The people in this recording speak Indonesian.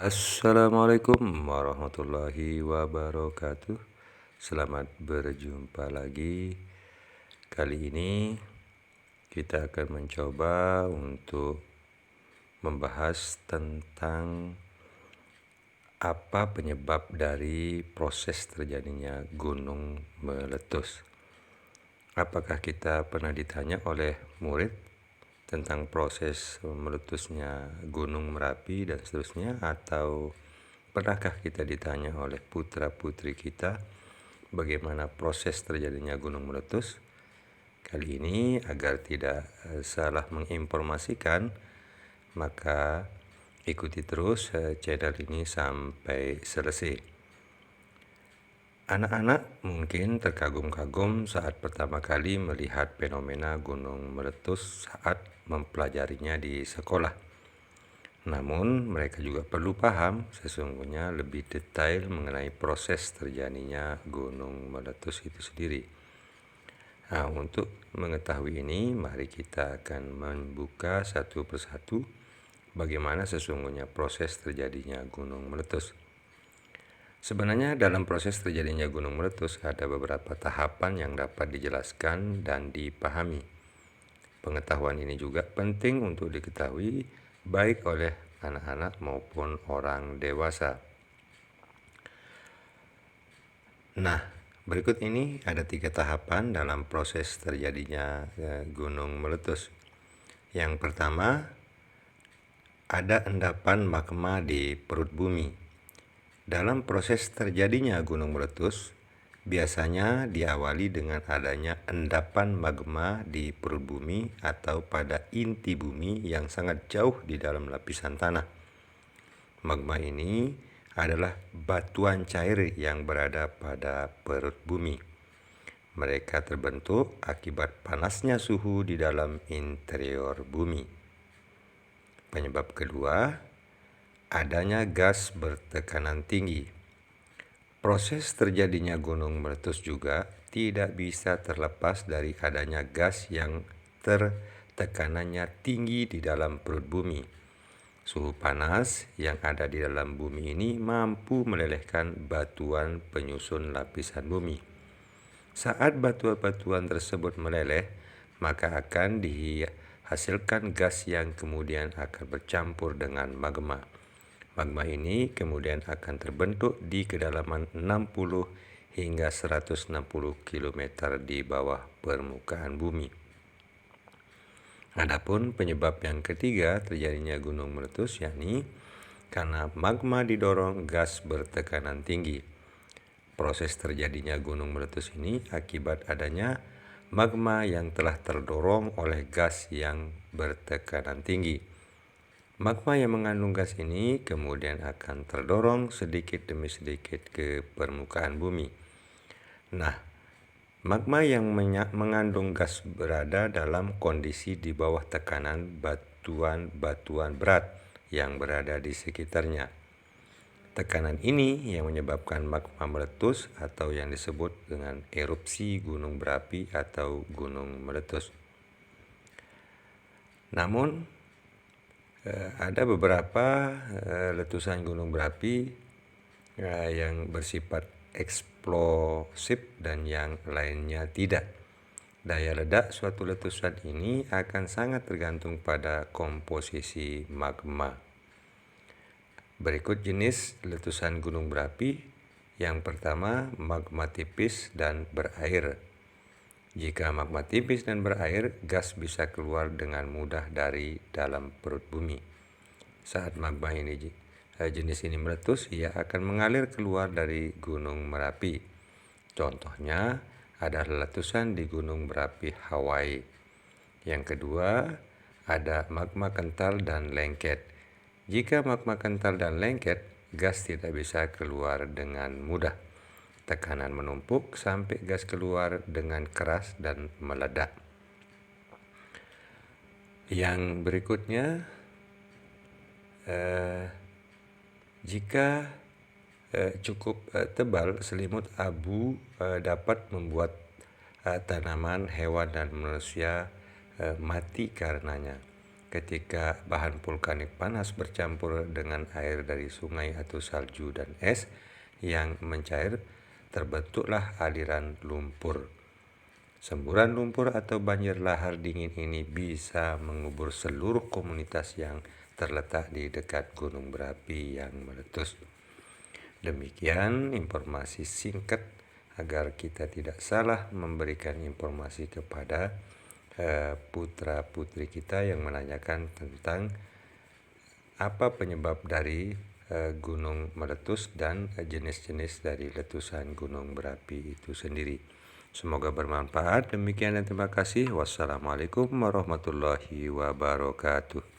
Assalamualaikum warahmatullahi wabarakatuh. Selamat berjumpa lagi. Kali ini kita akan mencoba untuk membahas tentang apa penyebab dari proses terjadinya gunung meletus. Apakah kita pernah ditanya oleh murid tentang proses meletusnya Gunung Merapi dan seterusnya, atau pernahkah kita ditanya oleh putra-putri kita bagaimana proses terjadinya gunung meletus? Kali ini agar tidak salah menginformasikan, maka ikuti terus channel ini sampai selesai. Anak-anak mungkin terkagum-kagum saat pertama kali melihat fenomena gunung meletus saat mempelajarinya di sekolah. Namun mereka juga perlu paham sesungguhnya lebih detail mengenai proses terjadinya gunung meletus itu sendiri. Nah, untuk mengetahui ini, mari kita akan membuka satu persatu bagaimana sesungguhnya proses terjadinya gunung meletus. Sebenarnya dalam proses terjadinya gunung meletus ada beberapa tahapan yang dapat dijelaskan dan dipahami. Pengetahuan ini juga penting untuk diketahui baik oleh anak-anak maupun orang dewasa. Nah, berikut ini ada 3 tahapan dalam proses terjadinya gunung meletus. Yang pertama, ada endapan magma di perut bumi. Dalam proses terjadinya gunung meletus, biasanya diawali dengan adanya endapan magma di perut bumi atau pada inti bumi yang sangat jauh di dalam lapisan tanah. Magma ini adalah batuan cair yang berada pada perut bumi. Mereka terbentuk akibat panasnya suhu di dalam interior bumi. Penyebab kedua, adanya gas bertekanan tinggi. Proses terjadinya gunung meletus juga tidak bisa terlepas dari adanya gas yang tekanannya tinggi di dalam perut bumi. Suhu panas yang ada di dalam bumi ini mampu melelehkan batuan penyusun lapisan bumi. Saat batuan-batuan tersebut meleleh, maka akan dihasilkan gas yang kemudian akan bercampur dengan magma. Magma ini kemudian akan terbentuk di kedalaman 60 hingga 160 km di bawah permukaan bumi. Adapun penyebab yang ketiga terjadinya gunung meletus yakni karena magma didorong gas bertekanan tinggi. Proses terjadinya gunung meletus ini akibat adanya magma yang telah terdorong oleh gas yang bertekanan tinggi. Magma yang mengandung gas ini kemudian akan terdorong sedikit demi sedikit ke permukaan bumi. Nah, magma yang mengandung gas berada dalam kondisi di bawah tekanan batuan-batuan berat yang berada di sekitarnya. Tekanan ini yang menyebabkan magma meletus atau yang disebut dengan erupsi gunung berapi atau gunung meletus. Namun, ada beberapa letusan gunung berapi yang bersifat eksplosif dan yang lainnya tidak. Daya ledak suatu letusan ini akan sangat tergantung pada komposisi magma. Berikut jenis letusan gunung berapi. Yang pertama, magma tipis dan berair. Jika magma tipis dan berair, gas bisa keluar dengan mudah dari dalam perut bumi. Saat magma ini jenis ini meletus, ia akan mengalir keluar dari Gunung Merapi. Contohnya adalah letusan di Gunung Berapi Hawaii. Yang kedua, ada magma kental dan lengket. Jika magma kental dan lengket, gas tidak bisa keluar dengan mudah. Tekanan menumpuk sampai gas keluar dengan keras dan meledak. Yang berikutnya, jika cukup tebal, selimut abu dapat membuat tanaman, hewan, dan manusia mati karenanya. ketika bahan vulkanik panas bercampur dengan air dari sungai atau salju dan es yang mencair, terbentuklah aliran lumpur. Semburan lumpur atau banjir lahar dingin ini bisa mengubur seluruh komunitas yang terletak di dekat gunung berapi yang meletus. Demikian informasi singkat agar kita tidak salah memberikan informasi kepada putra-putri kita yang menanyakan tentang apa penyebab dari gunung meletus dan jenis-jenis dari letusan gunung berapi itu sendiri. Semoga bermanfaat. Demikian dan terima kasih. Wassalamualaikum warahmatullahi wabarakatuh.